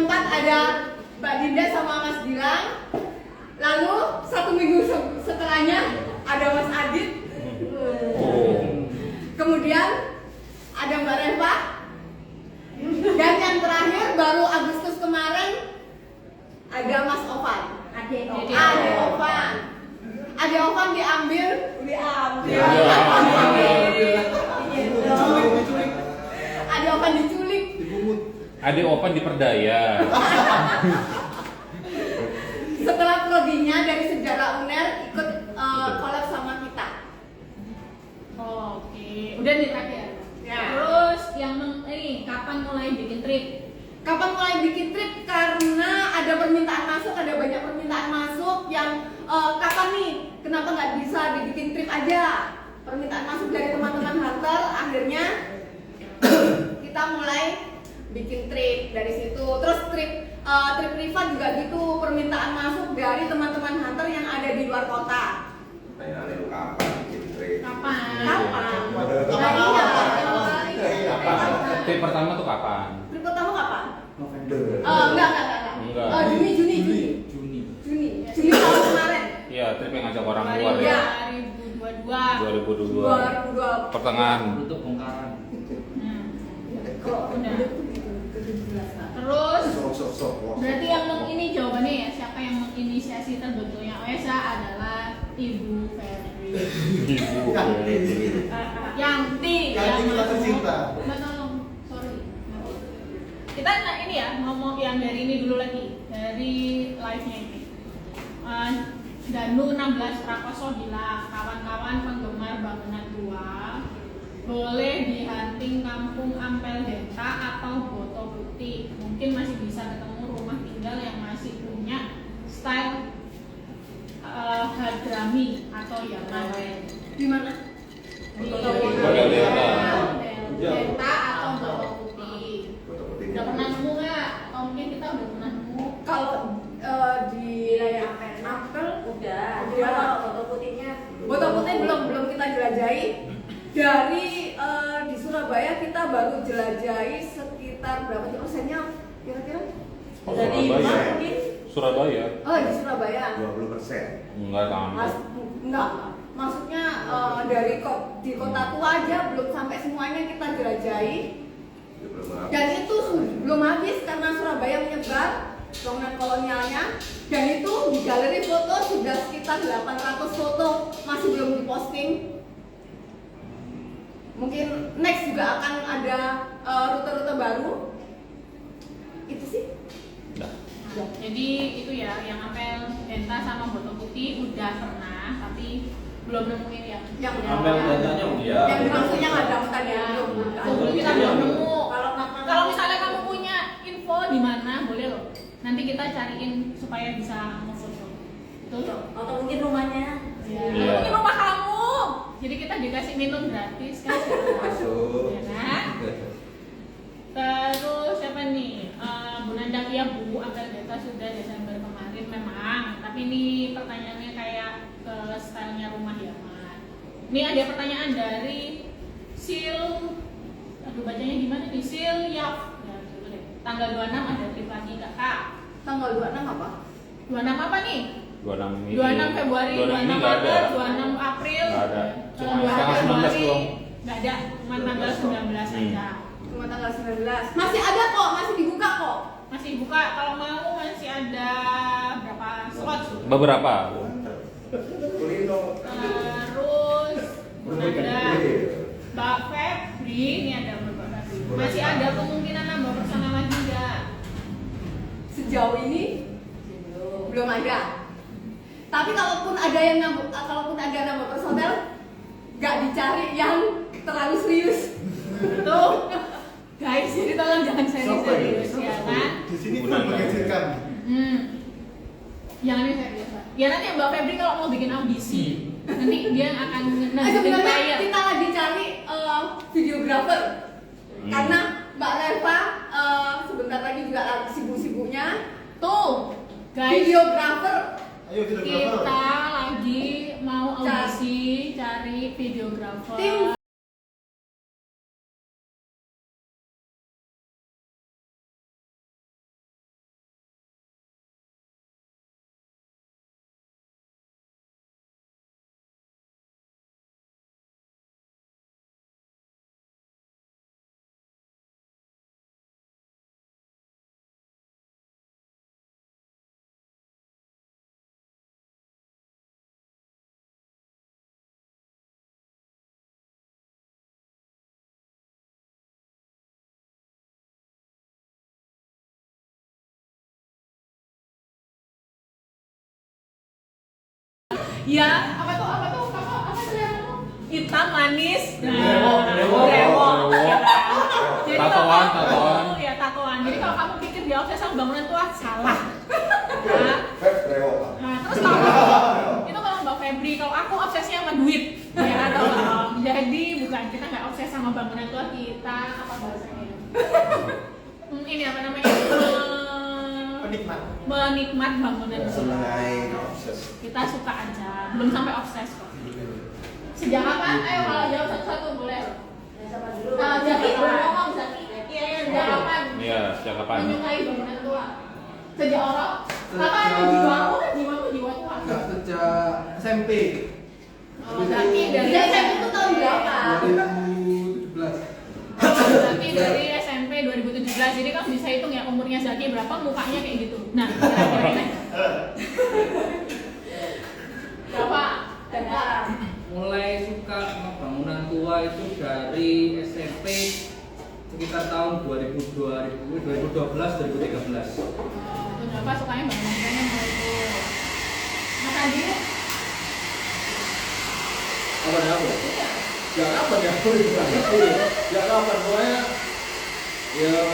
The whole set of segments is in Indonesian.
keempat ada Mbak Dinda sama Mas Gilang. Lalu 1 minggu setelahnya ada Mas Adit. Kemudian ada Mbak Reva. Dan yang terakhir baru Agustus kemarin ada Mas Ovan. Ade Ovan. Ade Ovan diambil. Ade Ovan diculik. Ade Ovan diperdaya. Setelah prodinya dari sejarah UNER ikut collab sama kita. Oke, udah nih terakhir. Ya. Terus yang ini kapan mulai bikin trip? Kapan mulai bikin trip? Karena ada permintaan masuk, ada banyak permintaan masuk yang kapan nih? Kenapa nggak bisa dibikin trip aja? Permintaan masuk dari teman-teman hunter, akhirnya kita mulai bikin trip dari situ. Terus trip privat juga gitu, permintaan masuk dari teman-teman hunter yang ada di luar kota. Pertanyaan itu kapan bikin trip? Kapan? Kapan? Trip pertama tuh kapan? Trip pertama kapan? November. Enggak. Juni tahun kemarin. Iya, trip yang ngajak orang luar Iya. ya. 2022. 2022. Pertengahan. Untuk bongkaran. Udah. Terus Sok. berarti yang ini jawabannya ya, siapa yang menginisiasi terbentuknya OESA adalah Ibu Febri. Yanti kita tercinta. Mbak tolong, sorry. Kita ini ya ngomong yang dari ini dulu lagi, dari live-nya ini. Danu 16 Prakoso bilang kawan-kawan penggemar bangunan tua boleh dihunting kampung Ampel Denta atau Boto Putih. Mungkin masih bisa ketemu rumah tinggal yang masih punya style Hadrami atau Yaman. Di mana? Di Model Denta. Denta atau Boto Putih. Udah pernah nemu nggak? Atau mungkin kita udah pernah nemu? Kalau di Apel udah. Kalau Boto Putih belum kita jelajahi. Dari di Surabaya kita baru jelajahi sekitar berapa persennya kira-kira? Dari Surabaya. Oh, di Surabaya. 20%. Enggak tambah. Enggak. Maksudnya dari di kota tua aja belum sampai semuanya kita jelajahi. Dan itu belum habis karena Surabaya menyebar bangunan kolonialnya. Dan itu di galeri foto sudah sekitar 800 foto masih belum diposting. Mungkin next juga akan ada rute-rute baru. Itu sih. Jadi itu ya yang Ampel Denta sama Boto Putih udah pernah, tapi belum nemuin yang Ampel Dentanya udah. Yang maksudnya nggak ada tadi ya. belum. Belum kita belum nemu. Kalau Kalau misalnya kamu punya info di mana, boleh loh. Nanti kita cariin supaya bisa ngefoto. Betul? Atau mungkin rumahnya. Ya. Iya. Mungkin rumah kamu. Jadi kita dikasih minum gratis kan? Masuk. Ya kan? Terus siapa nih? Bu Nandang, iya Bu, Ampel Denta sudah Desember kemarin memang. Tapi ini pertanyaannya kayak ke stylenya rumah Yaman. Ini ada pertanyaan dari Sil. Aduh bacanya gimana nih? Sil Yaf. Ya, gitu deh. Tanggal 26 ada trip lagi nggak Kak? tanggal 26 apa? 26 apa nih? 26 ini. 26 Februari, 26 ini 26 nggak ada. Maret, 26 April. Nggak ada. Cuma 2 tanggal 19 Februari. doang. Nggak ada, cuma tanggal 19 aja. Cuma tanggal 19. Masih ada kok, masih dibuka kok. Masih buka, kalau mau masih ada berapa slot? Beberapa. Kulino. Terus ada Mbak Febri, ini ada Mbak Febri. Masih ada kemungkinan nambah personal lagi nggak? Sejauh ini belum ada. Tapi kalaupun ada nambah personel, nggak dicari yang terlalu serius. Tuh, guys, jadi tolong jangan serius-serius ya kan? Di sini pun mengejutkan. Jangan yang serius Pak. Ya nanti Mbak Febri kalau mau bikin audisi, nanti dia akan ngedeketin Sebenarnya klien. kita lagi cari videographer. Karena Mbak Reva sebentar lagi juga lagi sibuk-sibuknya. Tuh, guys, Videographer. Ayo kita kita lagi mau audisi cari videographer. Tim Ya, apa tuh? Apa tuh yang hitam manis? Brewok. Brewok. Ya kan? Jadi Tatoan, kalau- tatoan. Ya, tatoan. Jadi kalau kamu pikir dia obses sama bangunan tua, salah. Nah, Brewok. nah, terus kalau itu kalau Mbak Febri, kalau aku obsesnya sama duit. Ya kan? Jadi bukan, kita nggak obses sama bangunan tua, kita apa bahasanya? Ini apa namanya? Penikmat. Menikmat bangunan tua. Senang obses. Kita suka aja, belum sampai obses kok. Sejak kapan? Ayo kalau jawab satu-satu boleh. Zaki boleh ngomong Zaki. Iya, sejak kapan? Iya, sejak kapan? Menyukai bangunan tua. Sejak orang? Apa jiwamu jiwa tua? Enggak, sejak SMP. Oh, Zaki dari SMP itu tahun berapa? 2017. Zaki dari SMP 2017. Jadi kamu bisa hitung ya umurnya Zaki berapa, mukanya kayak gitu. Nah, kira-kira ini. Berapa? Dan sekarang? Mulai suka sama bangunan tua itu dari SMP sekitar tahun 2012-2013. Berapa sukanya bangunan mulai itu? Mas Andi? Apa ya aku? Ya kapan ya? Ya kapan? Pokoknya yang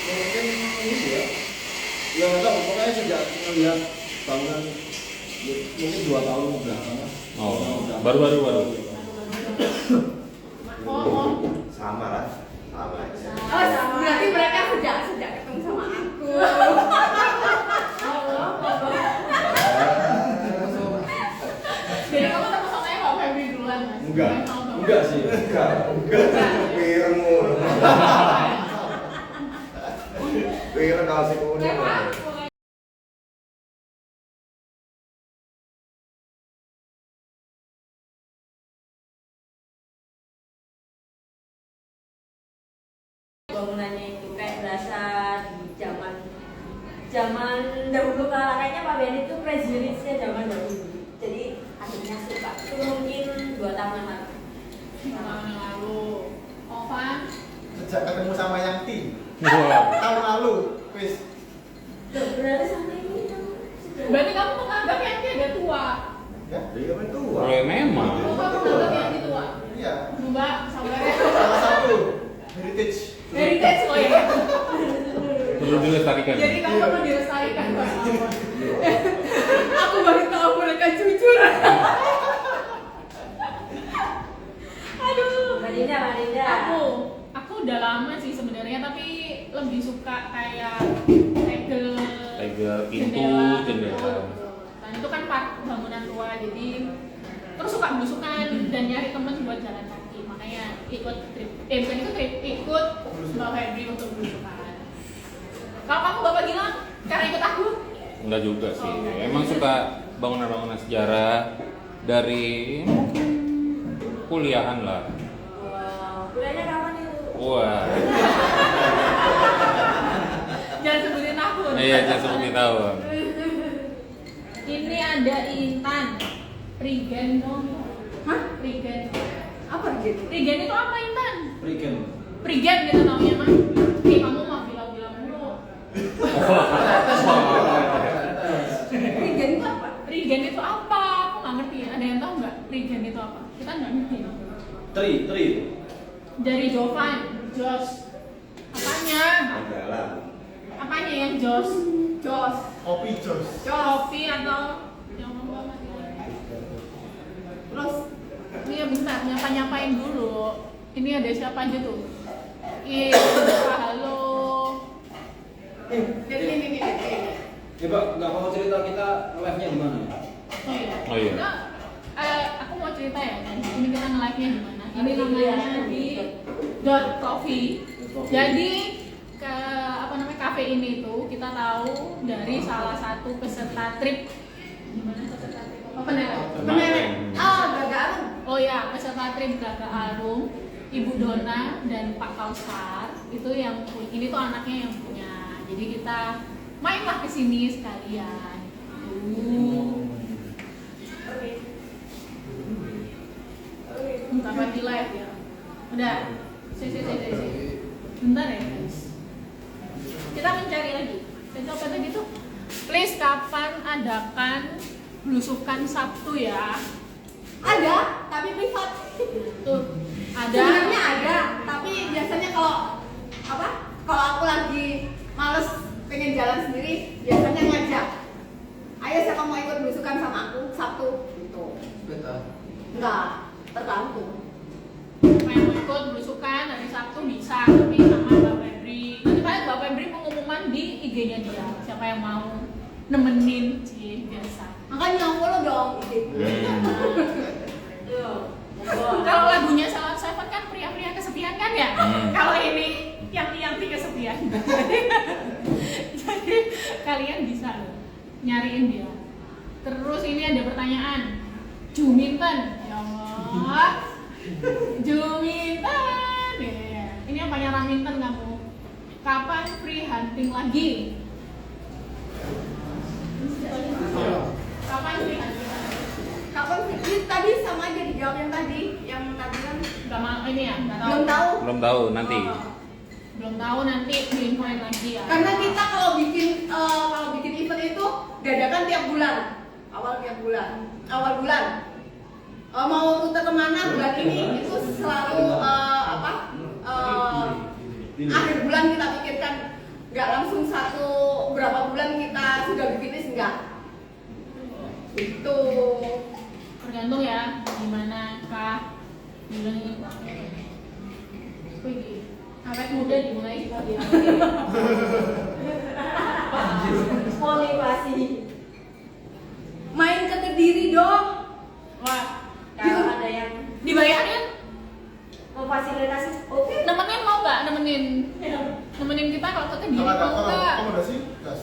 mungkin ini ya. Ya nggak tahu. Pokoknya sejak melihat bangunan mungkin 2 tahun belakangan. Oh, baru. Oh. Sama lah. Sama aja. Oh, berarti mereka sejak ketemu sama aku. Jadi kamu sama samanya Mbak Febri duluan, Mas? Enggak sih. Enggak. Pirmu. Pir kalau si kuning. Bangunannya itu kayak berasa di zaman dahulu kala, kayaknya Pak Ben itu crazy rich-nya zaman dahulu. Jadi akhirnya suka. Itu mungkin 2 tahun yang lalu. Tahun yang lalu. Ovan? Sejak ketemu sama Yanti Wah. tahun lalu, wis. Loh, berarti sama ini kan. Berarti kamu menganggap yang dia udah tua. Ya, Dia kan tua. Oh, ya memang. Oh, kamu menganggap yang dia tua. iya. Mbak, sabarnya. Salah satu heritage. Heritage lo ya. Perlu dilestarikan. Jadi kamu perlu dilestarikan, Pak. Aku baru tahu mereka jujur. Aduh. Madinda. Aku udah lama sih sebenarnya, tapi lebih suka kayak tegel Pintu, jendela. Dan itu kan part bangunan tua, jadi terus suka belusukan dan nyari teman buat jalan kaki, makanya ikut trip. Bukan ikut trip, ikut Mbak Febri untuk belusukan. Kalau kamu Bapak Gilang, karena ikut aku? Enggak juga sih. Oh, enggak. Emang suka bangunan-bangunan sejarah dari mungkin kuliahan lah. Wow, kuliahnya kapan itu? Wah. Jangan sebutin aku. Iya, jangan seperti tahu. Ini ada Intan, Prigen dong. Hah? Prigen. Apa gitu? Prigen itu apa Intan? Prigen. Prigen gitu namanya mah. Kamu mau bilang-bilang dulu. Regen itu apa? Prigen itu apa? Aku nggak ngerti. Ada yang tahu nggak? Prigen itu apa? Kita nggak ngerti. Tri. Dari Jovan, Jos. Apanya? Jalan. Apanya yang Jos? Jos. Kopi jos. Kopi atau yang apa? Terus Ini ya bentar, nyapa-nyapain dulu. Ini ada siapa aja tuh? Halo. ini. Ya Mbak, nggak mau cerita kita live-nya di mana? Oh iya. Nah, aku mau cerita ya, guys. Ini kita nge-live-nya di mana? Ini namanya di Dot Coffee. Jadi kafe ini tuh kita tahu dari salah satu peserta trip. Gimana peserta trip? Oh, Kemarin. Gagal. Oh ya, peserta trip Gaga Arum, Ibu Dona dan Pak Kausar itu yang ini tuh anaknya yang punya. Jadi kita mainlah ke sini sekalian. Bentar di live ya. Udah. Sisi. Bentar ya guys. Kita mencari lagi. Jadi apa tadi tuh? Please kapan adakan belusukan Sabtu ya. Ada, tapi privat. Tuh, ada. Sebenarnya ada, tapi biasanya kalau apa? Kalau aku lagi males pengen jalan sendiri, biasanya ngajak. Ayo siapa mau ikut belusukan sama aku Sabtu gitu. Beta. Enggak, tergantung. Yang mau ikut belusukan hari Sabtu bisa, tapi sama Mbak Febri. Nanti paling Mbak Febri pengumuman di IG-nya dia. Siapa yang mau nemenin sih biasa. Makanya follow dong ide. Kalau lagunya Salon Seven kan pria-pria kesepian kan ya? Kalau ini yang kesepian. Jadi kalian bisa loh nyariin dia. Terus ini ada pertanyaan. Juminten, ya Allah. Juminten. Ya. Ini apa Raminten kamu? Kapan free hunting lagi? Kapan free hunting lagi? Kapan sih? Tadi sama aja dijawab yang tadi kan Gak mau ini ya? Gak tahu. belum tahu. Belum tahu nanti. Oh. Belum tahu nanti diinfoin lagi ya. Karena kita kalau bikin event itu dadakan tiap bulan, awal bulan. Mau rute kemana bulan ini itu selalu akhir bulan kita pikirkan, nggak langsung berapa bulan kita sudah bikin list, enggak. Itu Tergantung ya gimana kah bulan ini. Wih, awet muda dimulai kita dia. Motivasi. main ke Kediri dong. Wah, Kalau ada yang dibayarin? memfasilitasi, oke. Nemenin mau nggak? Nemenin kita kalau ke Kediri Kalau ada mau nggak? akomodasi, gas.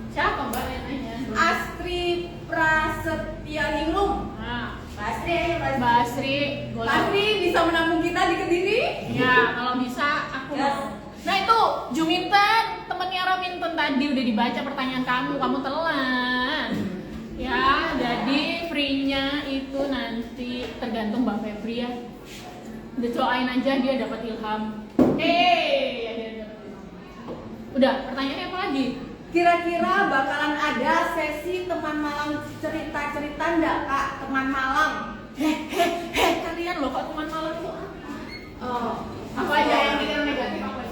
Siapa mbak yang nanya? Astri Prasetyaningrum. Nah, Pasti ya, pasti. Mbak Asri, boleh. Astri bisa menampung kita di Kediri. Ya, kalau bisa aku Yes. mau. Nah itu, Juminten, temennya Raminten tadi udah dibaca pertanyaan kamu telan. Ya, jadi free-nya itu nanti tergantung Mbak Febri ya. Udah doain aja dia dapat ilham. Ya dia dapat ilham. Udah, pertanyaannya apa lagi? Kira-kira bakalan ada sesi teman malam cerita-cerita enggak Kak? Teman malam. Kalian loh kok teman malam itu apa? Apa aja yang pikiran negatif apa ya?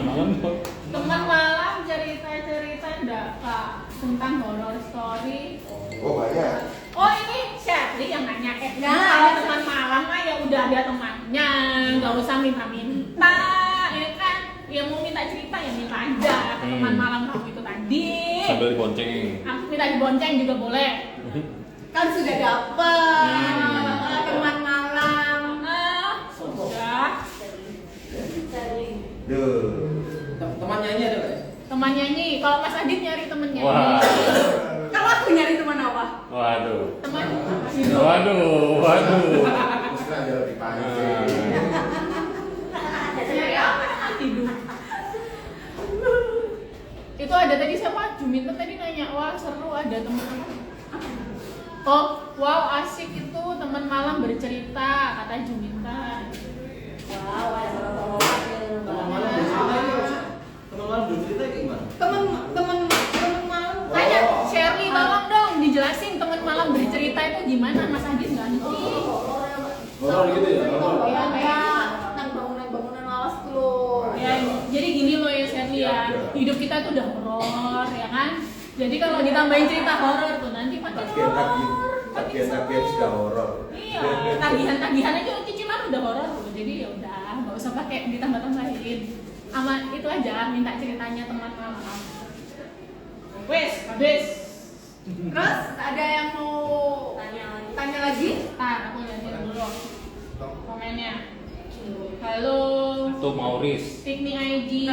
Malam tuh. Teman malam cerita-cerita enggak Kak? Tentang horror story. Oh banyak. Oh ini Sherly yang nanya Ya, kalau ada teman malam mah ya udah ada temannya, nggak usah minta-minta, ya kan? Ya mau minta cerita ya minta aja ke teman malam kamu itu tadi. Sambil dibonceng. Aku minta dibonceng juga boleh. Kan sudah dapet teman malam. Sudah. Duh. Teman nyanyi ada nggak ya? Teman nyanyi, kalau Mas Adit nyari temen nyanyi. Wah. Kalau aku nyari teman apa? Waduh. Teman hidup. Waduh. Mesti ada lebih pancing. Nyari apa? Teman hidup. Itu ada tadi siapa? Juminten tadi nanya, wah seru ada teman apa? Oh, wow asik itu teman malam bercerita kata Juminten. Wow, ada orang-orang. Teman malam bercerita ini harusnya. Teman malam bercerita gimana? Teman malam. Tanya Sherly tolong dong dijelasin teman malam bercerita itu gimana Mas Adit nggak ngerti. Horor gitu ya? Horor. Ya kayak tentang bangunan-bangunan lawas tuh. Ya, jadi gini loh ya Sherly ya, hidup kita tuh udah horor ya kan. Jadi kalau ditambahin cerita horor tuh nanti makin horor. Tagihan sudah horor. Iya, tagihan aja cicilan udah horor tuh. Jadi ya udah, nggak usah pakai ditambah-tambahin. Ama itu aja minta ceritanya teman malam. Wes, habis. Terus ada yang mau tanya lagi? Tar, aku liatin dulu komennya. Halo, Itu Mauris. Pick Me ID.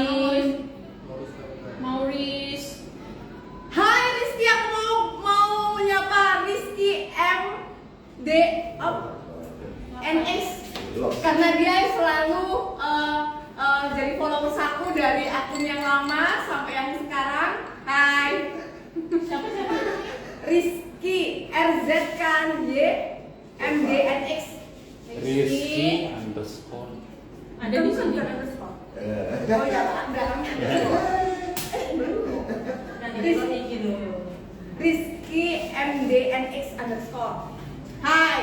Mauris. Hai Rizky, aku mau menyapa Rizky MD NS karena dia selalu jadi followers aku dari akun yang lama sampai yang sekarang. Hai Siapa? Rizky RZKY MDNX. Rizky underscore. Ada di sini. Oh ya, belakangnya. Nanti tinggi dulu. Rizky underscore. Hai.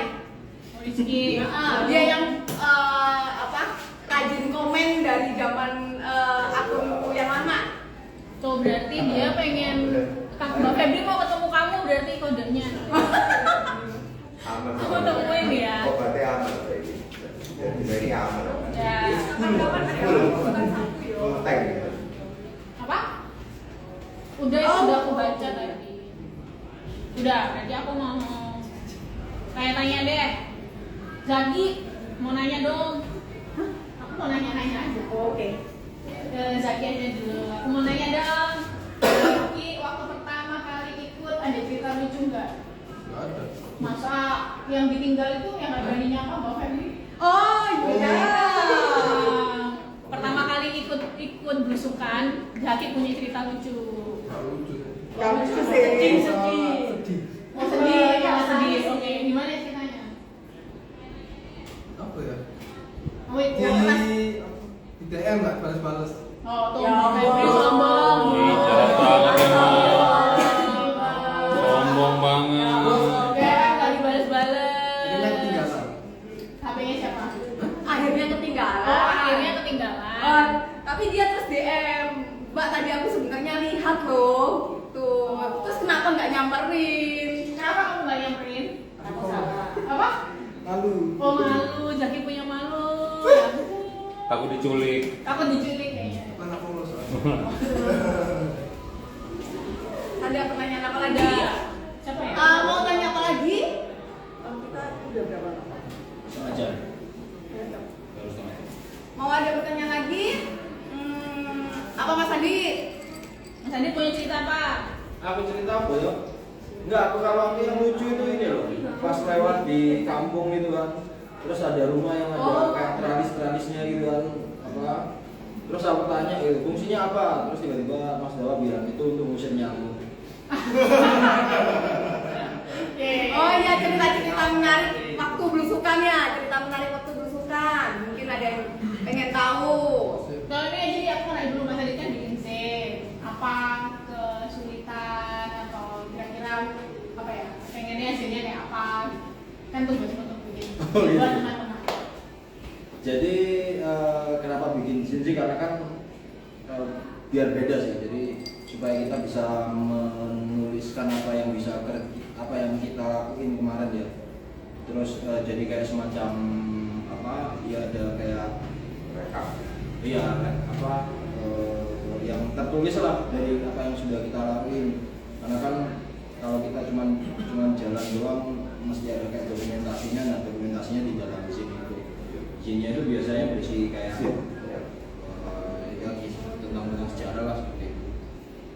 Rizky. Dia yang rajin komen dari zaman akunku yang lama. Tuh berarti dia pengen Mbak Febri mau ketemu kamu berarti kodenya. Aman. Aku temuin ya. Obatnya aman kayak gitu. Jadi ini aman. Ya. Kapan-kapan ada yang bukan satu yo. Full tank. Apa? Udah aku baca tadi. Udah, berarti aku mau tanya deh. Zaki mau nanya dong. Hah? Aku mau nanya-nanya aja. Oke. Ke Zaki aja dulu. Aku mau nanya dong. Zaki waktu pertama kali ikut ada cerita lucu nggak? Nggak ada. Masa yang ditinggal itu yang nggak berani nyapa Mbak Febri? Oh iya. Pertama kali ikut belusukan, Zaki punya cerita lucu. Nggak lucu. Yang lucu sih. Sedih. Oh sedih, ya sedih. Oke, gimana ceritanya? Apa ya? Oh, itu Di DM nggak balas-balas. Oh, tuh Ya Mbak Febri Allah. sombong. Ih, jahat banget emang. Sombong banget. Oke, nggak Akhirnya dibales-bales. ketinggalan. HP-nya siapa? Akhirnya ketinggalan. Oh, akhirnya ketinggalan. Tapi dia terus DM, Mbak tadi aku sebenarnya lihat loh, gitu. Terus kenapa nggak nyamperin? Kenapa kamu nggak nyamperin? Aku salah. Apa? Malu. Oh malu, Zaki punya malu. Ya ampun. Aku diculik. Aku diculik kayaknya. Kan aku lolos. Ada pertanyaan apa lagi? Ada. Siapa ya? Mau tanya apa lagi? Kita udah berapa lama? Sengaja. Mau ada pertanyaan lagi? Apa Mas Andi? Mas Andi punya cerita apa? Aku cerita apa ya? Enggak, aku kalau aku yang lucu itu ini loh. Pas lewat di kampung gitu kan. Terus ada rumah yang ada Oh. kayak tradis-tradisnya gitu kan. Apa? Terus aku tanya gitu, fungsinya apa? Terus tiba-tiba Mas Dawa bilang itu untuk ngusir nyamuk. Oh iya, cerita-cerita menarik waktu belusukannya, cerita menarik waktu belusukan. Mungkin ada yang pengen tahu. Kalau ini jadi aku nanya dulu Mas Andi kan di Insen. Apa kesulitan atau kira-kira apa ya? Pengennya hasilnya kayak apa? Kan tugas untuk bikin Oh, iya. buat teman-teman. Jadi kenapa bikin zin sih? Karena kan biar beda sih. Jadi supaya kita bisa menuliskan apa yang kita lakuin kemarin ya. Terus jadi kayak semacam apa? Ya ada kayak rekap. Iya, apa? Yang tertulis lah dari apa yang sudah kita lakuin. Karena kan kalau kita cuman jalan doang mesti ada kayak dokumentasinya. Nah, dokumentasinya di dalam zin itu. Zinnya itu biasanya berisi kayak ya tentang sejarah lah seperti itu.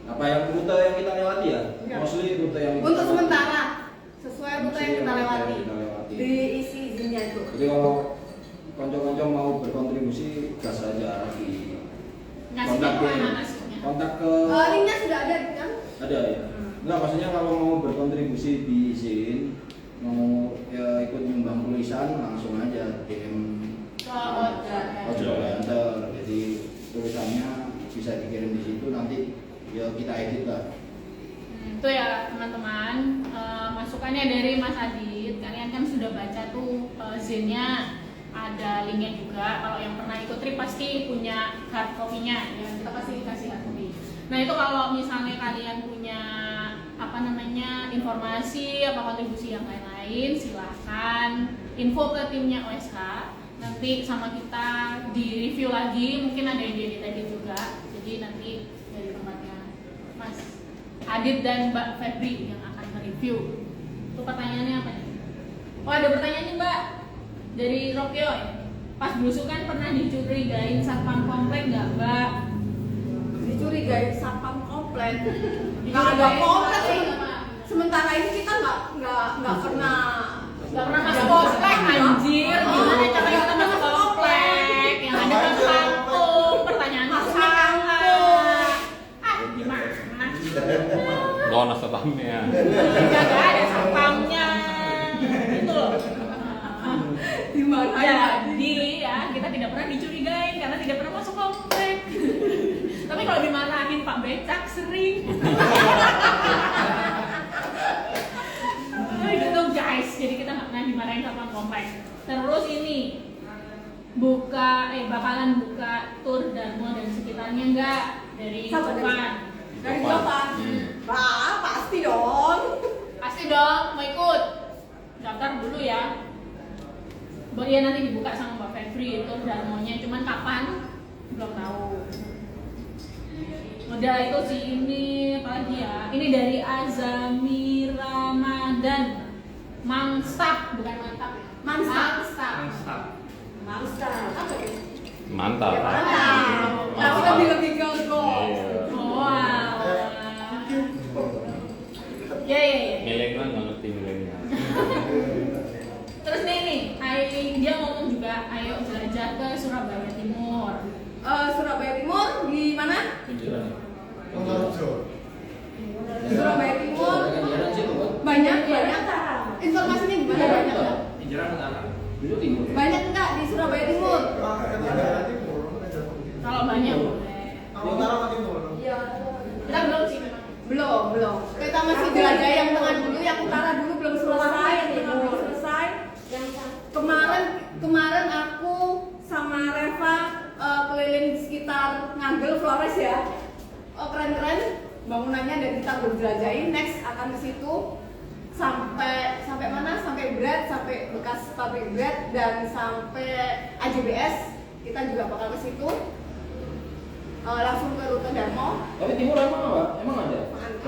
Apa yang rute yang kita lewati ya? Ya. Mostly rute yang Untuk sementara, sesuai rute yang kita lewati. Diisi izinnya itu. Jadi kalau konco-konco mau berkontribusi gas aja di Ngasihnya kontak kemana ke ngasihnya? kontak ke Linknya sudah ada kan? ada ya. Enggak, maksudnya kalau mau berkontribusi di izin mau ya ikut nyumbang tulisan langsung aja DM Ojo Enter. Jadi tulisannya bisa dikirim di situ, nanti ya kita edit lah. Itu ya teman-teman, masukannya dari Mas Adit. Kalian kan sudah baca tuh zinnya, ada linknya juga. Kalau yang pernah ikut trip pasti punya hard copy-nya, ya kita pasti kasih hard copy. Nah itu kalau misalnya kalian punya informasi apa kontribusi yang lain-lain, silahkan info ke timnya OSH. Nanti sama kita di review lagi, mungkin ada yang diedit juga. Jadi nanti dari tempatnya Mas Adit dan Mbak Febri yang akan mereview. Itu pertanyaannya apa nih? Oh ada pertanyaan nih Mbak dari Rokyo ya. Pas belusukan pernah dicurigain satpam komplek nggak Mbak? Dicurigai satpam komplek. Nggak Dicurigain ada komplek satpam sih. apa? Sementara ini kita nggak pernah Masuk komplek anjir. Gimana cara kita masuk komplek? Yang ada kan kampung. Pertanyaannya salah. Gimana? Dono satpamnya. Gak ada satpamnya. Gitu loh. di mana ya? Jadi ya kita tidak pernah dicurigain karena tidak pernah masuk komplek. Tapi kalau dimarahin Pak Becak sering. Gitu guys. bakalan buka tur Darmo dan sekitarnya enggak dari Sama dari- Topan. Dari Japan. Bah, pasti dong. Pasti dong, mau ikut. Daftar dulu ya. Ya nanti dibuka sama Mbak Febri tur Darmonya, cuman kapan belum tahu. Udah itu sih, ini apa lagi ya? Ini dari Azami Ramadan. Mangsak, bukan mantap. Mangsak. Mantap. Mangsa. Apa ya? Mantap. Ya, mantap. Aku lebih ke kok. Iya. Wow. Ya. Milenial nggak ngerti milenial. Terus nih, dia ngomong juga, ayo jelajah ke Surabaya Timur. Surabaya Timur di mana? Pikiran. Surabaya Timur. Jalan sih Pak. Banyak. Informasinya di mana banyak? Nggak? Pinjaran utara. Dulu timur. Banyak enggak di Surabaya Timur? Kalau banyak boleh. Iya. Kita belum sih memang. Belum. Kita masih jelajah yang tengah dulu, yang utara dulu belum selesai, belum selesai. Yang Kemarin aku sama Reva keliling di sekitar Ngagel Flores ya. Keren-keren bangunannya dan kita berjelajahin. Next akan ke situ sampai mana? Sampai Bread, sampai bekas pabrik Bread dan sampai AJBS. Kita juga bakal ke situ. Langsung ke rute Darmo. Tapi timur emang apa? Emang ada?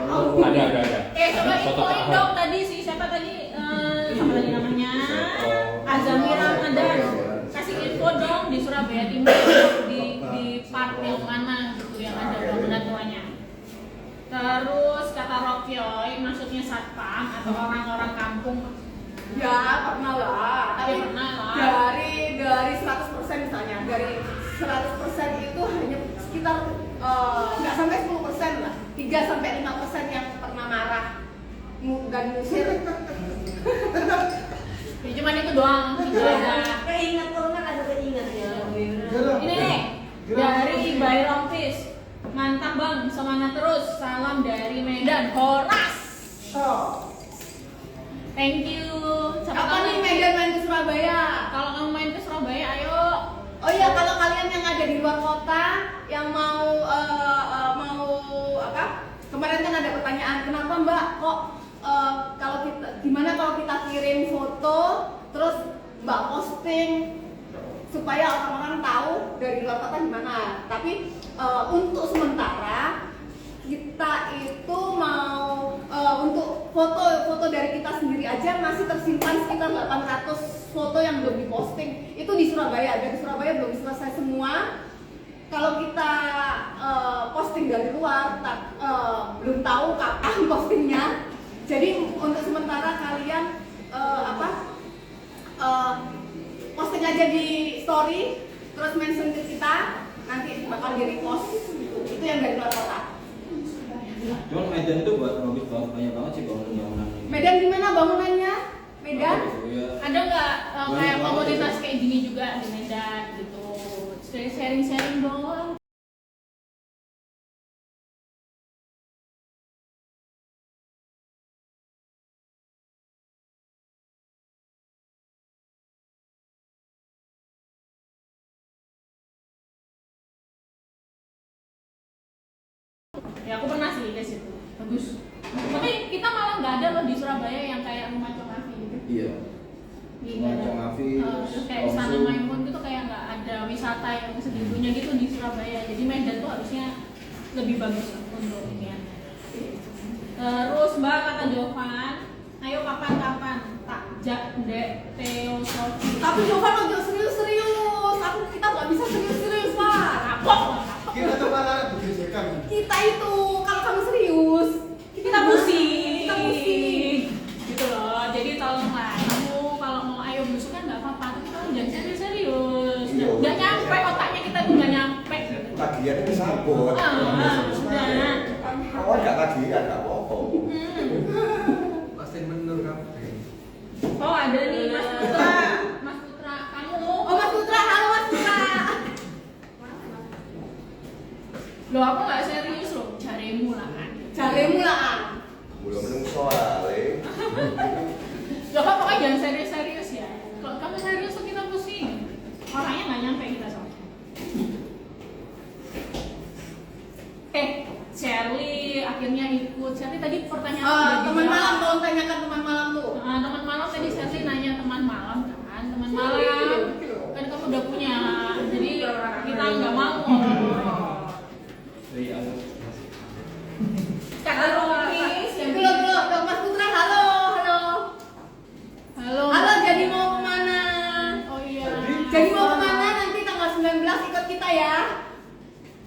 Oh. Ada. Coba Ada foto infoin Pak dong Ahok. tadi siapa tadi? Siapa tadi namanya? Azami Ramadan. Kasih info dong di Surabaya Timur di part yang mana gitu yang ada bangunan tuanya. Terus kata Rokyoy, maksudnya satpam atau orang-orang kampung. Ya, pernah lah. Tapi Ya, pernah lah. dari 100% misalnya, dari 100% itu hanya sekitar nggak sampai 10% lah. 3-5% yang pernah marah dan ngusir. Ya cuman itu doang. Tidak ada. keinget kalau kan ada keinget ya. Ini nih dari Bay Rompis. Mantap bang, semangat terus. Salam dari Medan, Horas. Thank you. Siapa Kapan tahu nih nanti- Medan main ke Surabaya? Kalau kamu main ke Surabaya, ayo. Oh iya, kalau kalian yang ada di luar kota yang mau apa? Kemarin kan ada pertanyaan, kenapa Mbak kok kalau kita gimana kalau kita kirim foto terus Mbak posting supaya orang-orang tahu dari luar kota gimana. Tapi untuk sementara kita itu mau untuk foto dari kita sendiri aja masih tersimpan sekitar 800 foto yang belum diposting. Itu di Surabaya, dari Surabaya belum selesai semua. Kalau kita posting dari luar, belum tahu kapan postingnya. Jadi untuk sementara kalian posting aja di story, terus mention ke kita, nanti bakal di repost. Itu yang dari luar kota. Cuman Medan itu buat bagus banget, banyak banget sih bangunan-bangunan ini. Medan gimana bangunannya? Medan? Ya. Ada nggak kayak Banyak banget komunitas itu. kayak gini juga di Medan gitu? Sharing-sharing dong. Ya aku pernah sih ke situ, bagus. Tapi kita malah nggak ada loh di Surabaya yang kayak rumah Cokafi gitu. Iya. Rumah Nggak ada. Cokafi, Terus kayak Istana Omsu. Maimun gitu kayak nggak ada wisata yang segitunya gitu di Surabaya. Jadi Medan tuh harusnya lebih bagus untuk ini. Terus Mbak kata Jovan, ayo kapan-kapan takjak Dek Teosofi. Tapi Jovan untuk serius-serius. Kita nggak bisa serius-serius, Pak. Kapok. Kita tuh malah bergesekan. Kita itu kalau kamu serius, Kita pusing. Kita pusing. Gitu loh. Jadi tolonglah kamu kalau mau ayo belusukan nggak apa-apa, tapi kamu jangan serius-serius. Iya. Nggak nyampe otaknya kita tuh nggak nyampe. Tagihan itu sabot. Udah. Oh, enggak tagihan, enggak apa-apa. Pasti bener kan? Oh ada nih Mas Putra. Mas Putra, kamu. oh Mas Putra, halo Mas Putra. Loh aku nggak serius loh, carimu lah kan. Jaremu lah. Belum menungso ale. Loh kan pokoknya jangan serius-serius ya. Kalau kamu serius tuh kita pusing. Orangnya nggak akhirnya ikut. Saya tadi pertanyaan udah Teman dijawab. malam, tolong tanyakan teman malam tuh. Teman malam tadi saya nanya teman malam kan, teman malam kan kamu udah punya, jadi kita nggak mau. Kata Rompis yang Dulu, Mas Putra, halo. Halo, jadi mau kemana? Oh iya. Jadi mau kemana? Nanti tanggal 19 ikut kita ya.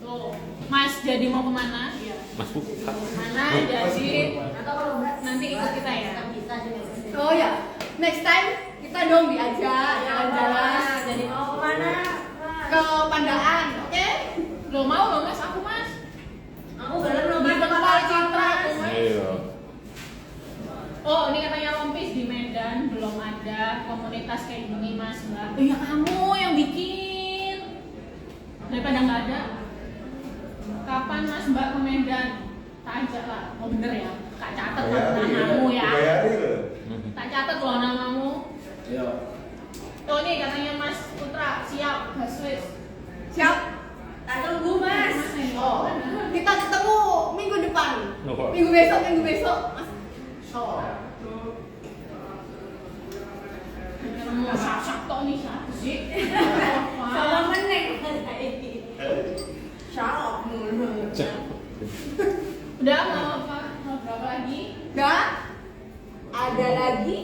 Tuh, Mas jadi mau kemana? Iya. Mas Putra. Mana jadi Atau kalau enggak nanti ikut kita ya. bisa juga. Oh ya, next time kita dong diajak jalan-jalan Jadi mau kemana? ke Pandaan, oke? Lo mau lo Mas, aku Mas. Aku belum Di nonton Kepala Citra aku Mas. Ayo. Oh, ini katanya Rompis di Medan belum ada komunitas kayak gini Mas Mbak. Ya kamu yang bikin. Daripada nggak ada. Kapan Mas Mbak ke Medan? Tak ajak lah. Oh bener ya. Tak catat namamu ya. Tak catat loh namamu. Ya. Oh ini katanya Mas Putra siap Baswis. Siap? Tak tunggu Mas. Oh, kita ketemu minggu depan. Oh. Minggu besok, Mas. Oh. Kamu sak tok nih siapa sih? Sama meneng ini. Syarok mulu. Udah mau apa? Mau berapa lagi? Dan ada lagi.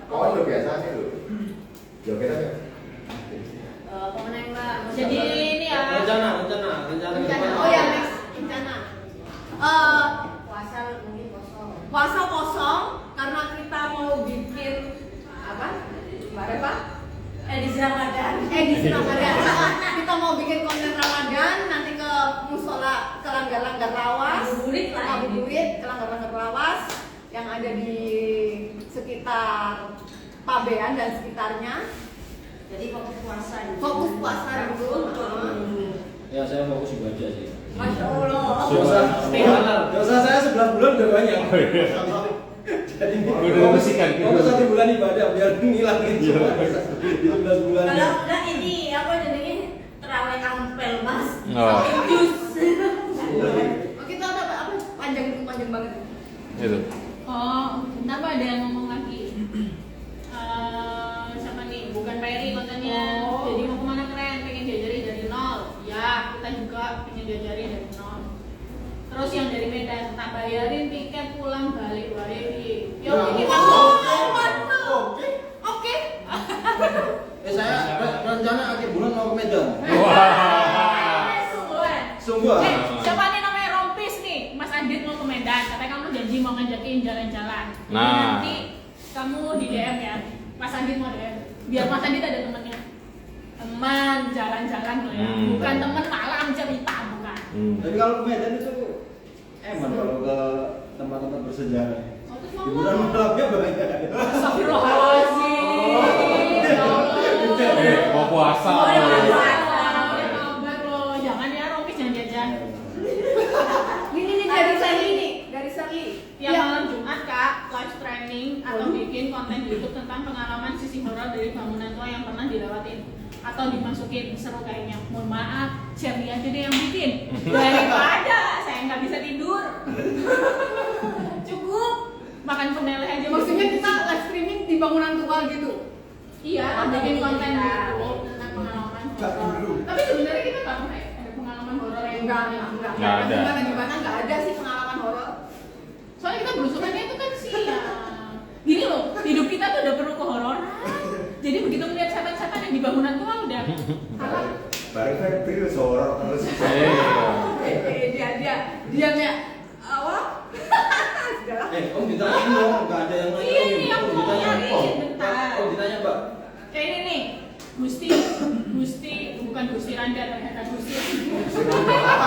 Oh, itu biasanya lo. Joget aja. Pemenang Mbak. Jadi ini ya. Rencana ke Rencana. depan. Oh ya, next rencana. Puasa mungkin kosong. Puasa kosong karena kita mau bikin apa? Apa? Edisi Ramadan. Edisi Ramadan. Kita mau bikin konten Ramadan nanti ke musola, ke langgar-langgar lawas, Ngabuburit lah. Ngabuburit, ke langgar-langgar lawas yang ada di sekitar Pabean dan sekitarnya. Jadi fokus puasa. Fokus puasa dulu. Ya saya fokus ibadah sih. Masya Allah. Dosa saya 11 bulan udah banyak. Jadi Udah bersihkan. fokus 1 bulan ibadah biar ngilangin semua dosa di 11 bulan. Kalau enggak ini apa jadinya terawih ampel Mas. Oh. Jus. Oh, kita apa panjang banget. Itu. Oh, kenapa ada yang ngomong lagi? Siapa nih? Bukan Pak Eri kontennya. Oh. Jadi mau kemana keren? Pengen diajari dari nol. Ya, kita juga pengen diajari dari nol. Terus yang dari Medan, tak bayarin tiket pulang balik wae. Yuk, kita Oke. Saya rencana akhir bulan mau ke Medan. Sungguh. Siapa nih namanya Rompis nih? Mas Adit mau ke Medan. Katanya kamu janji mau ngajakin jalan-jalan. Jadi Nah. nanti kamu di DM ya. Mas Adit mau DM. Biar Mas Adit ada temennya. Teman jalan-jalan loh ya. Bukan temen malam cerita, bukan. Tapi kalau ke Medan itu emang kalau ke tempat-tempat bersejarah. Oh, terus Hiburan mau malamnya banyak. Astagfirullahaladzim. Ya Allah. Mau puasa. Oh, ya Allah. Kabar loh. Jangan ya Rompis, jangan jajan. Ini dari Sally. Yang malam Jumat Kak, live streaming atau bikin konten YouTube tentang pengalaman sisi horor dari bangunan tua yang pernah dilewatin atau dimasukin, seru kayaknya. Mohon maaf, Sherly aja deh yang bikin daripada saya nggak bisa tidur. Cukup makan peneleh aja. Maksudnya kita live streaming di bangunan tua gitu. iya, bikin konten YouTube tentang pengalaman horor. Tapi sebenarnya kita nggak pernah ada pengalaman horor yang Enggak Nggak ada. Gimana enggak ada sih pengalaman horor. soalnya kita berusukannya itu kan siang. Gini loh, hidup kita tuh udah perlu kehororan. Jadi begitu melihat setan-setan yang di bangunan tua udah alah. Bareng factory terus horor terus. Diamnya awal. Sudahlah. Om ditanya dong, nggak ada yang nanya. Iya nih, aku Om mau ditanya. nyari, bentar. Om ditanya Mbak. Kayak ini nih, bukan Gusti Randa, ternyata Gusti.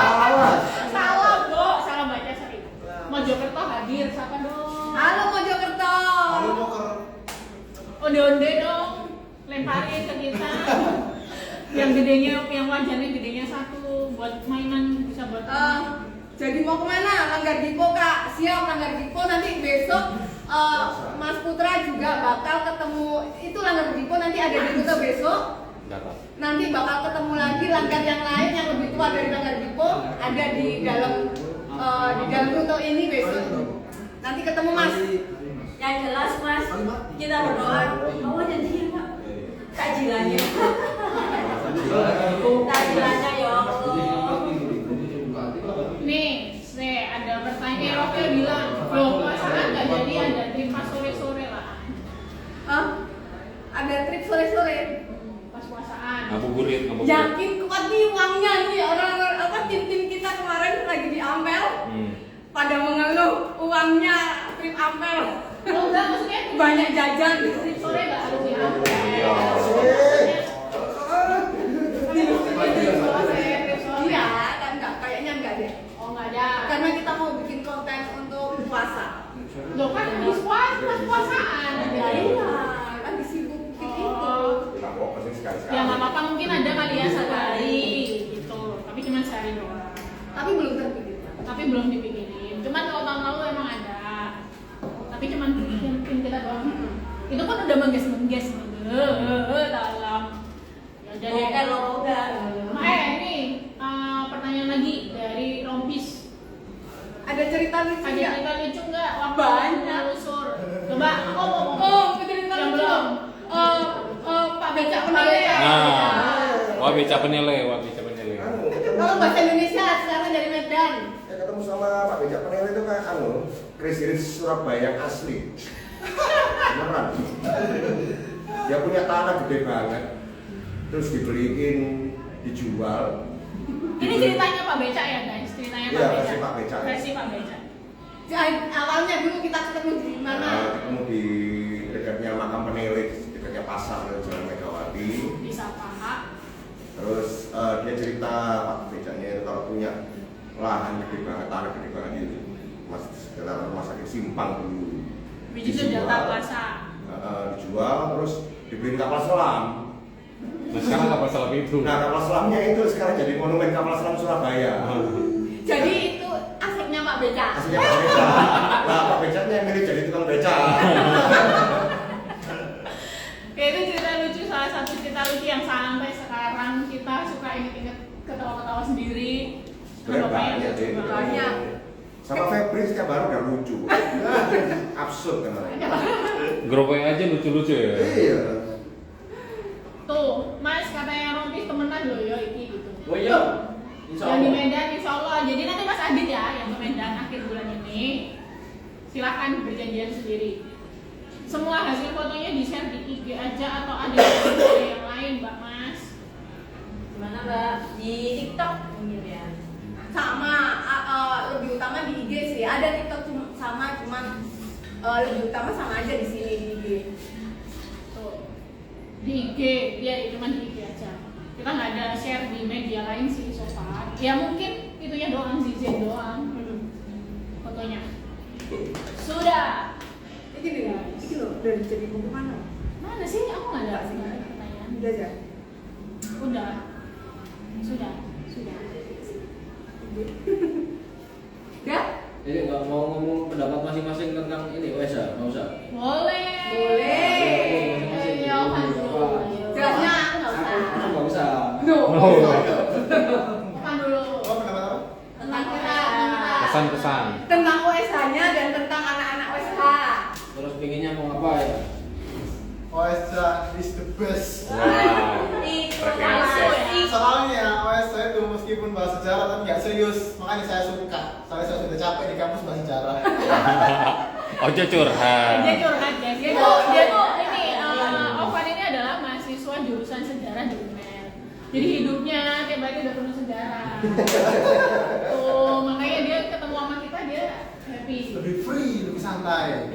Awas. Salah, Bo, salah baca, sorry. Mojokerto hadir, siapa dong? Halo Mojokerto. Halo poker. Onde-onde dong, lemparin ke kita. Yang gedenya, yang wajannya gedenya 1, buat mainan, bisa buat Jadi mau kemana? Langgar Dipo Kak. Siap Langgar Dipo, nanti besok Mas Putra juga bakal ketemu. Itu Langgar Dipo nanti ada di Kuta besok. Catat. Nanti bakal ketemu lagi langgar yang lain yang lebih tua dari langgar Dipo ada di dalam rute ini besok. Nanti ketemu Mas. Yang jelas Mas, kita berdoa Allah janjiin Pak takjilannya. Takjilannya ya Allah. Nih, ada pertanyaan Rokel bilang, loh masalah nggak jadi ada trip pas sore-sore lah. Ada trip sore-sore. Pas puasaan. Ngabuburit. Yakin kuat nih uangnya nih orang-orang apa tim-tim kita kemarin lagi di Ampel pada mengeluh uangnya trip Ampel. Oh enggak, maksudnya Banyak jajan. trip sore nggak harus di Ampel. Iya. Iya, kan enggak, kayaknya enggak deh. Oh nggak ada. Karena kita mau bikin konten untuk puasa. Loh kan habis puasaan. Ya iya, kan disibukin itu. Ya nggak apa-apa, mungkin ada kali ya sekali gitu. Tapi cuma sehari doang. Tapi belum terpikir. Tapi belum dipikirin. Cuman kalau tahun lalu emang ada. Tapi cuman mungkin kita doang. Itu kan udah mengges dalam. Ya jadi Udah. ini pertanyaan lagi dari Rompis. Ada cerita lucu Ada nggak? cerita lucu nggak? Waktu Banyak. melusur. Coba aku ngomong. Oh, cerita Yang lucu. belum. Pak Becak Penele. Nah, beca penele. Kalau bahasa Indonesia sekarang dari Medan. Saya ketemu sama Pak Becak Penele itu kan Crazy Rich Surabaya yang asli. Beneran. Dia punya tanah gede banget. Terus dibeliin, dijual. Ini ceritanya Pak Becak ya guys, ceritanya Iya, Pak versi Becak. Pak Becak. Versi Pak Becak. Awalnya dulu kita ketemu di mana? Ketemu di dekatnya makam Penele, dekatnya pasar Jalan Megawati. Bisa paham. Terus dia cerita Pak Becaknya itu kalau punya lahan gede banget, tanah gede banget itu sekitar rumah sakit Simpang dulu. Biji sudah tak puasa. Dijual terus dibeliin kapal selam. Nah sekarang kapal selam itu. Nah kapal selamnya itu sekarang jadi monumen kapal selam Surabaya. Jadi itu asetnya Pak Becak. Aslinya Pak Becak. Nah Pak Becaknya yang milih jadi tukang becak. Oke, itu cerita lucu, salah satu cerita lucu yang sampai sekarang kita suka inget-inget ketawa-ketawa sendiri. Sebenarnya banyak deh. Banyak. Sama Febri setiap baru udah lucu. Absurd kan orangnya. Gerobaknya aja lucu-lucu ya. Iya. Tuh, Mas katanya Rompis temenan loh yo iki gitu. Oh iya. Insya Yang di Allah. Medan insya Allah. Jadi nanti Mas Adit ya yang ke Medan akhir bulan ini. Silahkan berjanjian sendiri. Semua hasil fotonya di-share di IG aja atau ada yang lain, Mbak Mas? Gimana Mbak? Di TikTok mungkin ya. Sama, lebih utama di IG sih. Ada TikTok sama, cuman lebih utama sama aja di sini di IG. Tuh. Di IG, ya cuma di IG aja. Kita nggak ada share di media lain sih so far. Ya mungkin itunya doang, Zizen doang. Fotonya. Sudah. Ini loh, udah jadi buku mana? Mana sih? Aku nggak ada pertanyaan. Udah aja. Udah. Sudah. Udah? Jadi nggak mau ngomong pendapat masing-masing tentang ini Wesa, nggak usah. Boleh. Masing-masing. Ayo, Pandu. Jelasnya aku nggak usah. Nggak usah. Pan dulu. Oh, pendapat apa? Tentang kita, Pesan-pesan. tentang OSH-nya dan tentang anak-anak OSH. Terus pinginnya mau apa ya? OSH is the best. Wow. Itu Referensi. Soalnya OSH itu meskipun bahas sejarah tapi nggak serius, makanya saya suka. Soalnya saya sudah capek di kampus bahas sejarah. Ojo curhat. Dia curhat guys. Dia tuh ini Ovan ini adalah mahasiswa jurusan sejarah di UNER. Jadi hidupnya tiap hari udah penuh sejarah. Tuh makanya dia ketemu sama kita dia happy. Lebih free, lebih santai.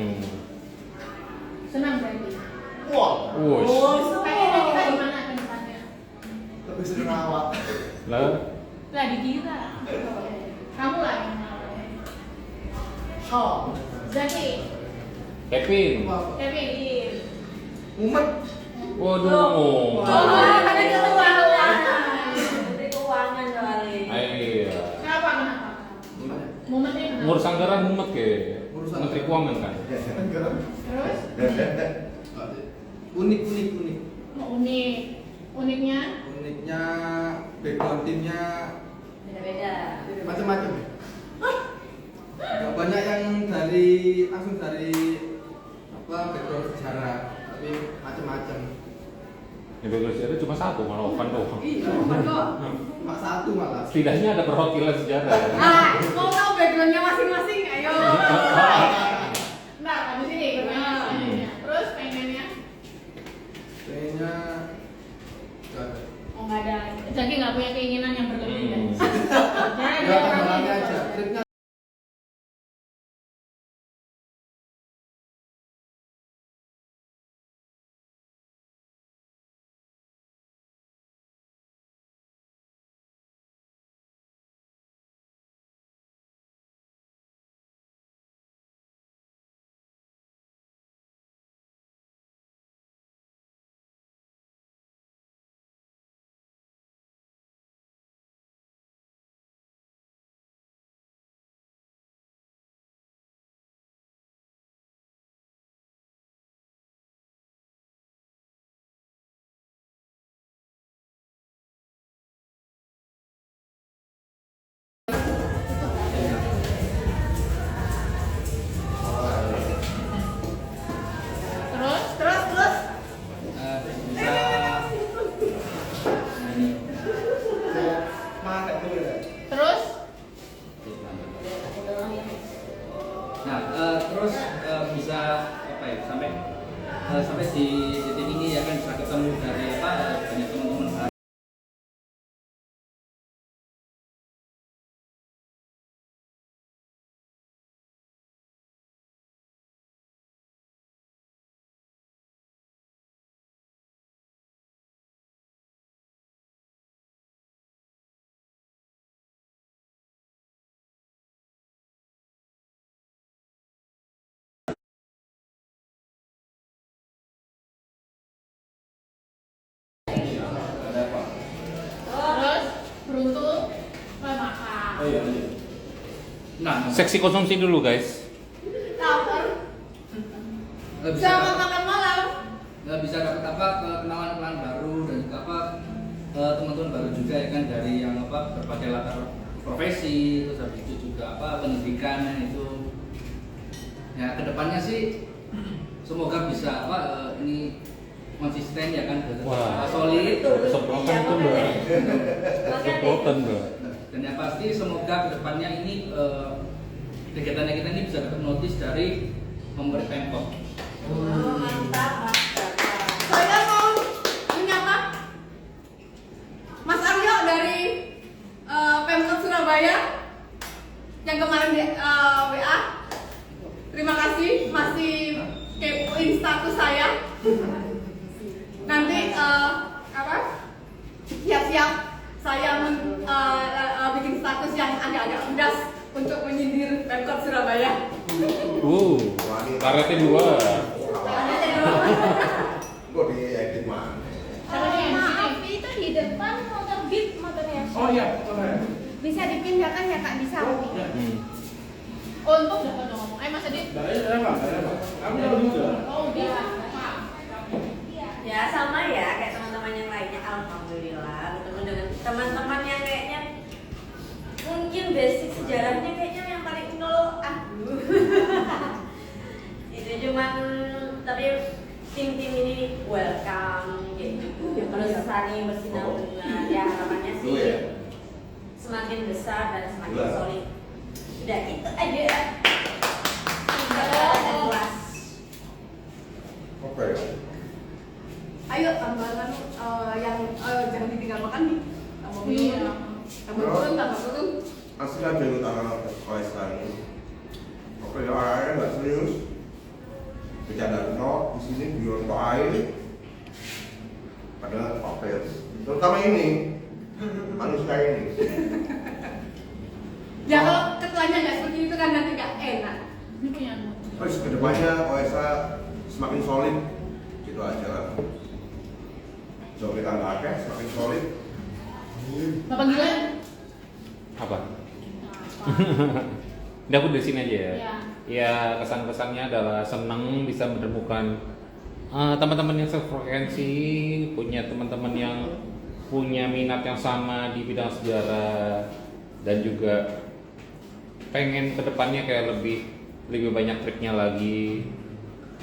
Senang berarti. Wah, Wush. Kayaknya kita gimana ke depannya? lebih sering ngelawak. Lah, Lah dikira. Kamu lah yang mau. Shaw. Zaki. Kevin. Kevin. Mumet. Waduh. Ada keuangan. Menteri Keuangan soalnya. Iya. Kenapa? Momennya kenapa? Ngurus anggaran mumet ke Urusan Menteri Keuangan kan. Terus? Unik. Oh, unik. Uniknya Uniknya background timnya Beda-beda. Macam-macam. nggak banyak yang dari langsung dari apa background sejarah, tapi macam-macam. Yang background sejarah cuma satu, malah Ovan doang. Iya, kok. Cuma satu malah. Setidaknya ada perwakilan sejarah. Ah, mau tahu backgroundnya masing-masing? Ayo. Nah, habis ini bermain selanjutnya. Terus pengennya Kayaknya nggak ada. oh nggak ada. Jadi nggak punya keinginan yang berlebihan. Jadi Nggak orangnya tambahannya gitu. aja. Tripnya Terus Terus. bisa ini. Mana dulu ya? terus Nah, terus bisa apa ya sampai di titik ini ya kan bisa ketemu dari apa banyak teman-teman baru. Ada apa? terus beruntung makan. Oh iya. Nah, Seksi konsumsi dulu guys. Lapar. nggak bisa Jangan makan malam. nggak bisa dapat apa kenalan-kenalan baru dan juga apa teman-teman baru juga ya kan dari yang apa berbagai latar profesi, terus habis itu juga apa pendidikan itu ya kedepannya sih semoga bisa apa ini konsisten ya kan Wah. solid Semprotan tuh mbak. Semprotan mbak. dan yang pasti semoga kedepannya ini kegiatannya kita ini bisa dapat notis dari pemerintah Pemkot. Mantap, mantap. Saya mau menyapa Mas Aryo dari Pemkot Surabaya yang kemarin di WA. Terima kasih masih kepoin status saya. Nanti apa? Siap-siap saya bikin status yang agak-agak pedas untuk menyindir Pemkot Surabaya. Karetnya dua. Kok diedit mana? Maaf, itu di depan motor Beat motornya. Oh iya, Bisa dipindahkan ya Kak di samping. Untung dapat dong ngomong. Mas Adit. Oh dia. Ya sama ya kayak teman-teman yang lainnya. Alhamdulillah bertemu dengan teman-teman yang kayaknya mungkin basic sejarahnya kayaknya yang paling nol. Aduh. Itu cuman tapi tim-tim ini welcome gitu. Terus saling bersinambungan ya harapannya sih Dulu ya? semakin besar dan semakin Dulu. solid. Udah itu aja. Dan luas. Oke. Ayo tambahan yang jangan ditinggal makan nih. Tambah Iya. tambah turun. Asli aja yang utama Kaisar ini. Oke, ya orangnya nggak serius. Bercanda no, di sini biar untuk air. Padahal papel. Terutama ini, manusia ini. Ya kalau ketuanya nggak seperti itu kan nanti nggak enak. Ini punya aku. Terus kedepannya OSA semakin solid, gitu aja lah. So kita nggak ada, semakin solid. Bapak gila? Apa? Udah aku di sini aja ya. Iya. Ya kesan-kesannya adalah senang bisa menemukan teman-teman yang sefrekuensi, punya teman-teman yang punya minat yang sama di bidang sejarah, dan juga pengen kedepannya kayak lebih banyak tripnya lagi,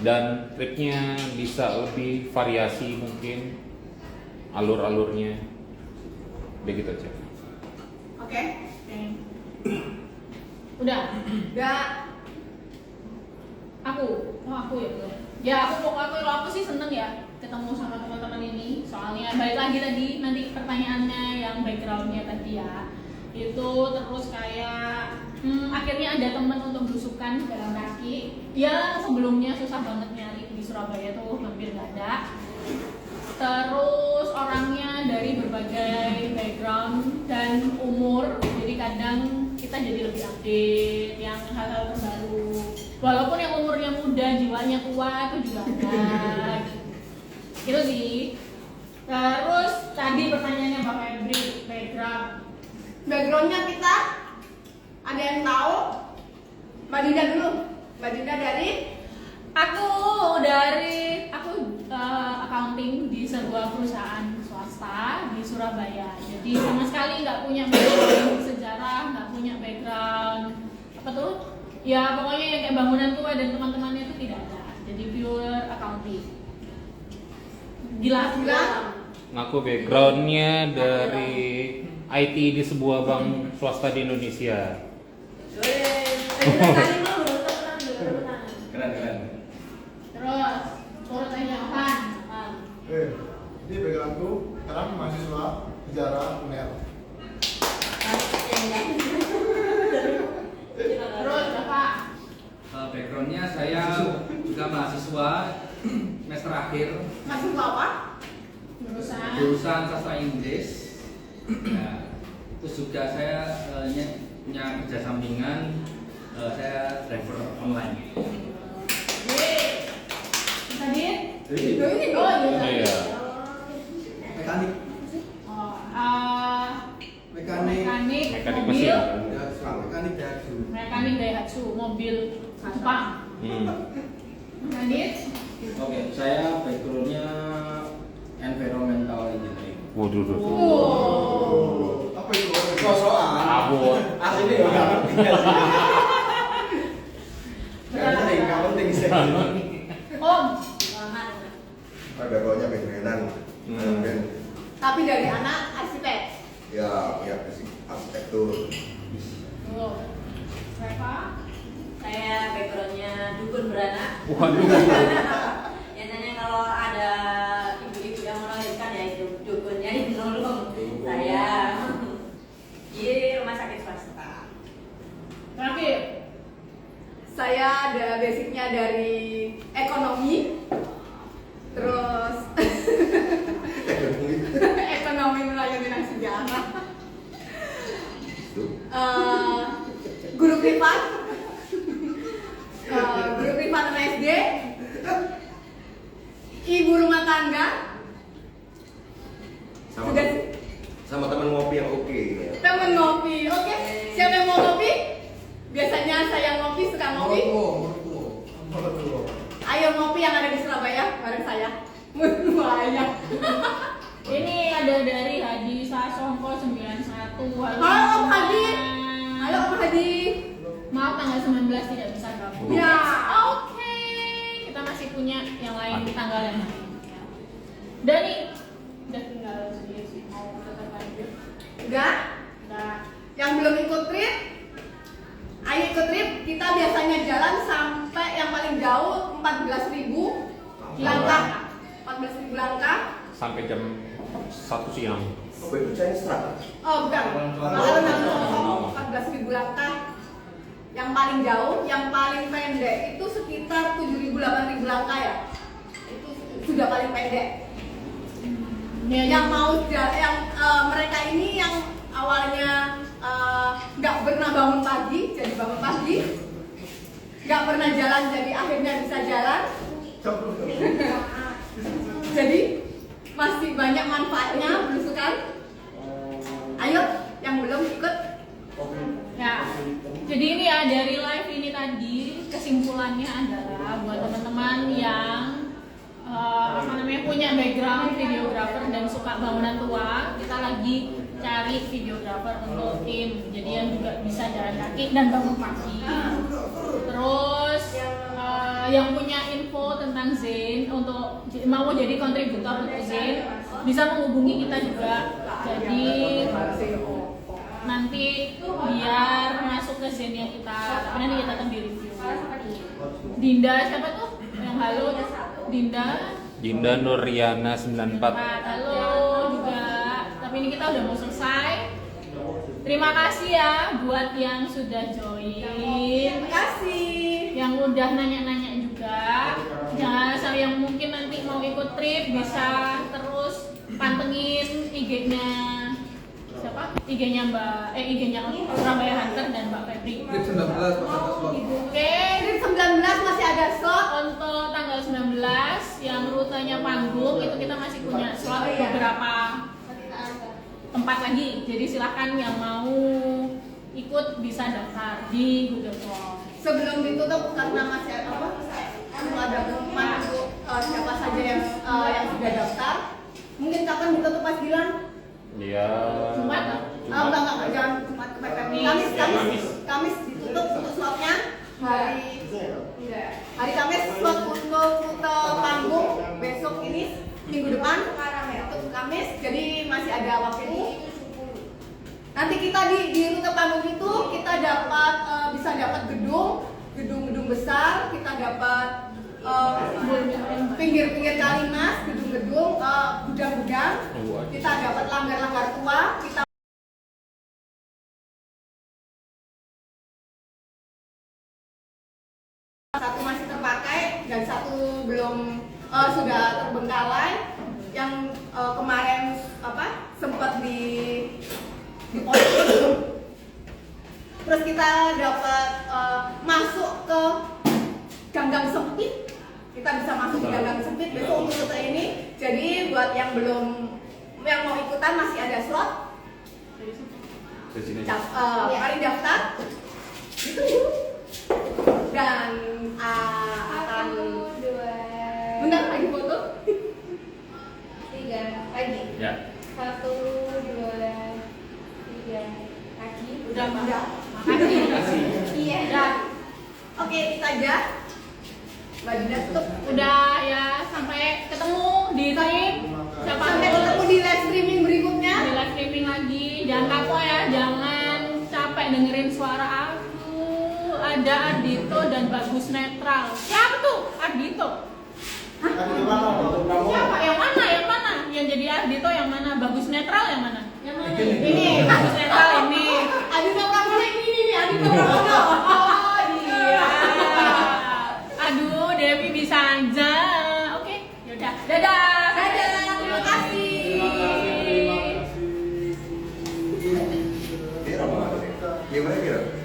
dan tripnya bisa lebih variasi mungkin alur-alurnya, begitu aja. Oke. Udah. Aku ya. Kalau aku sih seneng ya ketemu sama teman-teman ini. Soalnya balik lagi tadi nanti pertanyaannya yang backgroundnya tadi ya. Itu terus kayak akhirnya ada teman untuk belusukan jalan kaki. Ya sebelumnya susah banget nyari di Surabaya tuh hampir nggak ada. Terus orangnya dari berbagai background dan umur, jadi kadang kita jadi lebih update yang hal-hal terbaru. Walaupun yang umurnya muda, jiwanya kuat itu juga ada. Gitu sih. Terus tadi pertanyaannya Mbak Febri, Backgroundnya kita ada yang tahu? Mbak Dinda dulu. Mbak Dinda dari Aku accounting di sebuah perusahaan swasta di Surabaya. Jadi sama sekali nggak punya background sejarah, nggak punya background apa tuh? Ya pokoknya yang kayak bangunan tua dan teman-temannya itu tidak ada. Jadi pure accounting. Gila. Aku backgroundnya dari IT di sebuah bank swasta di Indonesia. Keren. Terus turut aja apaan? Ini backgroundku sekarang mahasiswa sejarah UNER. Terus apa? Backgroundnya saya juga mahasiswa semester akhir masih apa? jurusan sastra Inggris. Nah, terus juga saya punya kerja sampingan, saya driver online. Tadi? Ini Iya. Mekanik. Mekanik Mekanik mobil. mesin. Mekanik Daihatsu mobil Jepang. Tadi? Oke, saya backgroundnya environmental engineering. Waduh. Apa itu? Sosokan. Abot. Aslinya nggak ngerti. Nggak penting sih. Om. Backgroundnya backgroundan. Tapi dari anak arsitek. Ya arsitektur. Reva. Saya backgroundnya dukun beranak. Waduh. Biasanya kalau ada ibu-ibu yang melahirkan ya itu dukunnya yang nolong saya di rumah sakit swasta. Terakhir. Saya ada basicnya dari ekonomi. Terus ekonomi melayani sejarah. Guru privat. Guru privat SD. Ibu rumah tangga. Sama teman ngopi yang oke. Temen ngopi. Oke. Siapa yang mau ngopi? Biasanya saya ngopi, suka ngopi. Ayo ngopi yang ada di Surabaya bareng saya. Banyak. Ini ada dari Hadi Sasongko 91. Halo Om Hadi. Halo Om Hadi. Maaf tanggal 19 tidak bisa gabung. Ya. Oke. Kita masih punya yang lain di tanggal yang lain. Dani udah tinggal sendiri sih mau tetap lanjut. Udah? Yang belum ikut trip, ayo ikut trip. Kita biasanya jalan sampai yang paling jauh 14.000 langkah. 14.000 langkah. Sampai jam 1 siang. Oh, itu Chinese Strat. Oh bukan, malah 14.000 langkah. Yang paling jauh, yang paling pendek itu sekitar 7.000-8.000 langkah ya. Itu sudah paling pendek. Yang mau mereka ini yang awalnya nggak pernah bangun pagi, jadi bangun pagi. Nggak pernah jalan, jadi akhirnya bisa jalan. Jadi masih banyak manfaatnya belusukan. Ayo, yang belum ikut. Ya, jadi ini ya dari live ini tadi kesimpulannya adalah buat teman-teman yang punya background videographer dan suka bangunan tua, kita lagi cari videographer untuk tim, jadi yang juga bisa jalan kaki dan bangun pagi. Terus yang punya info tentang Zen untuk mau jadi kontributor untuk Zen bisa menghubungi kita juga. Jadi nanti biar masuk ke Zen yang kita, tapi nanti kita akan di-review. Dinda siapa tuh? Yang halo Dinda Nuriana 94. Halo juga. Tapi ini kita udah mau selesai. Terima kasih ya buat yang sudah join. Terima kasih. Yang udah nanya-nanya juga. Jangan sampai yang mungkin nanti mau ikut trip bisa terus pantengin IG-nya siapa? IG-nya IG-nya Surabaya Hunter dan Mbak Febri. Trip 19 Oke, Trip 19 masih ada slot. untuk tanggal 19 yang rutenya panggung itu kita masih punya slot beberapa tempat lagi. Jadi silahkan yang mau ikut bisa daftar di Google Form. Sebelum ditutup karena masih ada pengumuman untuk siapa saja yang sudah daftar. Mungkin kapan ditutup Mas Gilang? Iya. Jumat? Enggak, jangan Jumat kemarin. Kamis ditutup untuk slotnya. Hari Kamis slot untuk rute panggung besok ini minggu depan untuk Kamis, jadi masih ada waktu. Nanti kita di rute panggung itu kita dapat bisa dapat gedung besar, kita dapat pinggir-pinggir Kalimas, gedung-gedung, gudang-gudang, kita dapat langgar-langgar tua, kita satu masih terpakai dan satu belum sudah terbengkalai yang kemarin sempat di posting. Terus kita dapat masuk ke ganggang sempit, kita bisa masuk ke ganggang sempit besok untuk rute ini. Jadi buat yang mau ikutan masih ada slot. Mari daftar. Ditunggu. Dan akan bentar lagi foto 3 lagi Ya. 1, 2, 3 lagi udah Makasih. iya udah. Oke itu aja Mbak Dinda tutup. Udah ya, sampai ketemu di trip. Sampai ketemu di live streaming berikutnya. Di live streaming lagi. Jangan kapok ya, jangan capek dengerin suara aku. Ada Ardito dan Bagus Netral. Siapa tuh Ardito? Siapa? Yang mana? Yang jadi Ardito yang mana? Bagus Netral yang mana? Yang mana? Ini Bagus Netral ini. Adito Pramono ini nih, Adito Pramono. Oh iya. Aduh, Devi bisa aja. Oke, yaudah. Dadah. Terima kasih. Gimana kira?